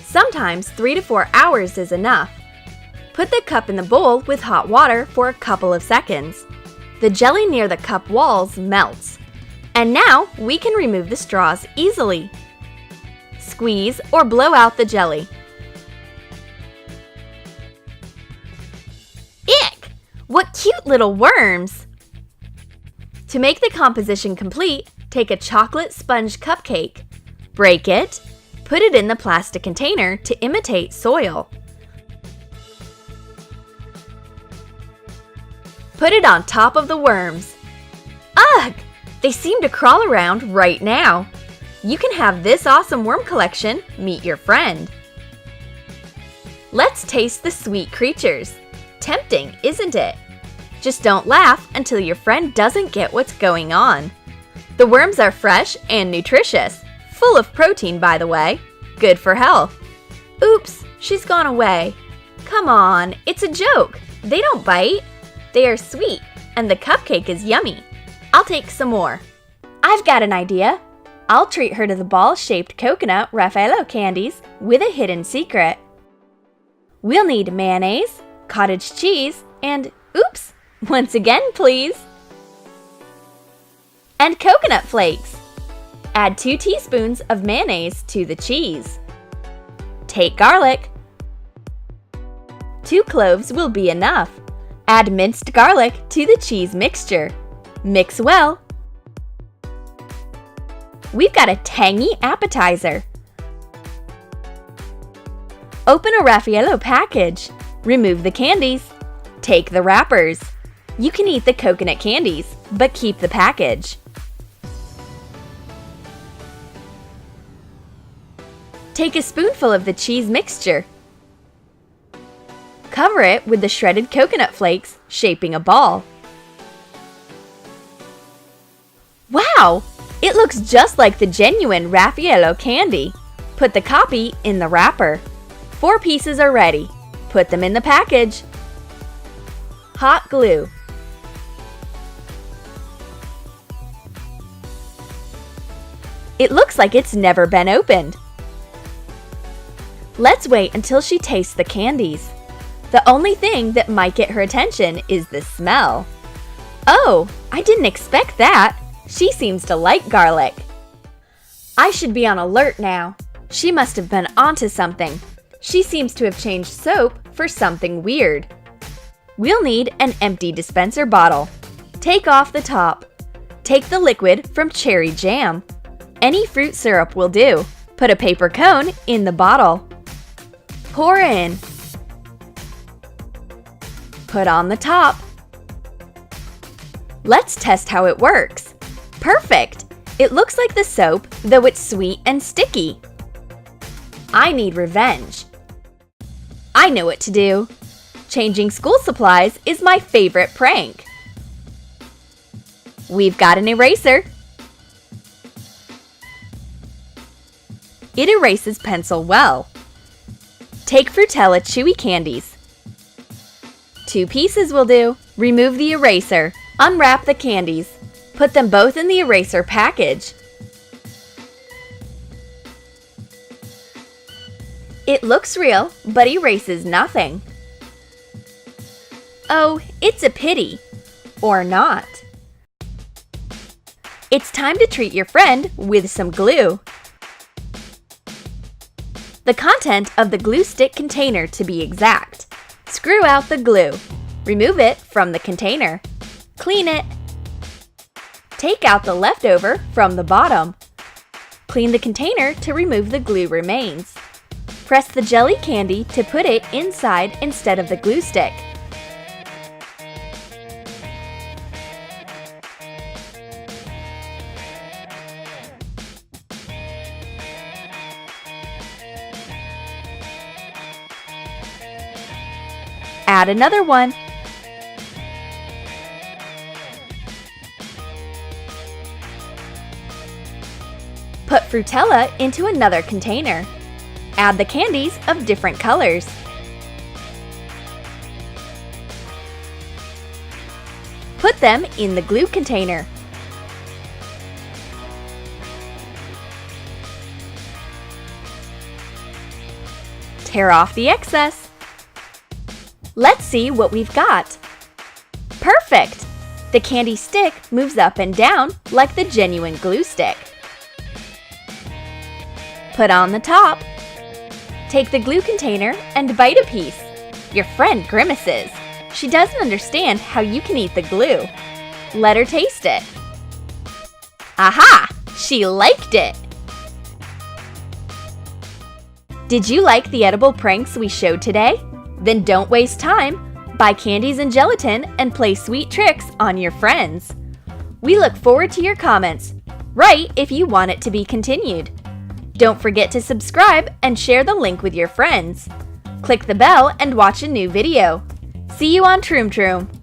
Sometimes 3 to 4 hours is enough. Put the cup in the bowl with hot water for a couple of seconds. The jelly near the cup walls melts. And now we can remove the straws easily. Squeeze or blow out the jelly. Ick! What cute little worms! To make the composition complete, take a chocolate sponge cupcake, break it, put it in the plastic container to imitate soil. Put it on top of the worms. Ugh! They seem to crawl around right now. You can have this awesome worm collection meet your friend. Let's taste the sweet creatures. Tempting, isn't it? Just don't laugh until your friend doesn't get what's going on. The worms are fresh and nutritious, full of protein, by the way. Good for health. Oops, she's gone away. Come on, it's a joke. They don't bite. They are sweet, and the cupcake is yummy. I'll take some more. I've got an idea. I'll treat her to the ball-shaped coconut Raffaello candies with a hidden secret. We'll need mayonnaise, cottage cheese, and oops, once again, please. And coconut flakes. Add 2 teaspoons of mayonnaise to the cheese. Take garlic. 2 cloves will be enough. Add minced garlic to the cheese mixture. Mix well. We've got a tangy appetizer. Open a Raffaello package. Remove the candies. Take the wrappers. You can eat the coconut candies, but keep the package. Take a spoonful of the cheese mixture. Cover it with the shredded coconut flakes, shaping a ball. Wow! It looks just like the genuine Raffaello candy. Put the copy in the wrapper. 4 pieces are ready. Put them in the package. Hot glue. It looks like it's never been opened. Let's wait until she tastes the candies. The only thing that might get her attention is the smell. Oh, I didn't expect that. She seems to like garlic. I should be on alert now. She must have been onto something. She seems to have changed soap for something weird. We'll need an empty dispenser bottle. Take off the top. Take the liquid from cherry jam. Any fruit syrup will do. Put a paper cone in the bottle. Pour in. Put on the top. Let's test how it works. Perfect! It looks like the soap, though it's sweet and sticky. I need revenge. I know what to do. Changing school supplies is my favorite prank. We've got an eraser. It erases pencil well. Take Frutella chewy candies. 2 pieces will do. Remove the eraser. Unwrap the candies. Put them both in the eraser package. It looks real, but erases nothing. Oh, it's a pity. Or not. It's time to treat your friend with some glue. The content of the glue stick container to be exact. Screw out the glue. Remove it from the container. Clean it. Take out the leftover from the bottom. Clean the container to remove the glue remains. Press the jelly candy to put it inside instead of the glue stick. Add another one. Put Frutella into another container. Add the candies of different colors. Put them in the glue container. tear off the excess. Let's see what we've got. Perfect! The candy stick moves up and down like the genuine glue stick. Put on the top. Take the glue container and bite a piece. Your friend grimaces. She doesn't understand how you can eat the glue. Let her taste it. Aha! She liked it! Did you like the edible pranks we showed today? Then don't waste time. Buy candies and gelatin and play sweet tricks on your friends. We look forward to your comments. Write if you want it to be continued. Don't forget to subscribe and share the link with your friends. Click the bell and watch a new video. See you on Troom.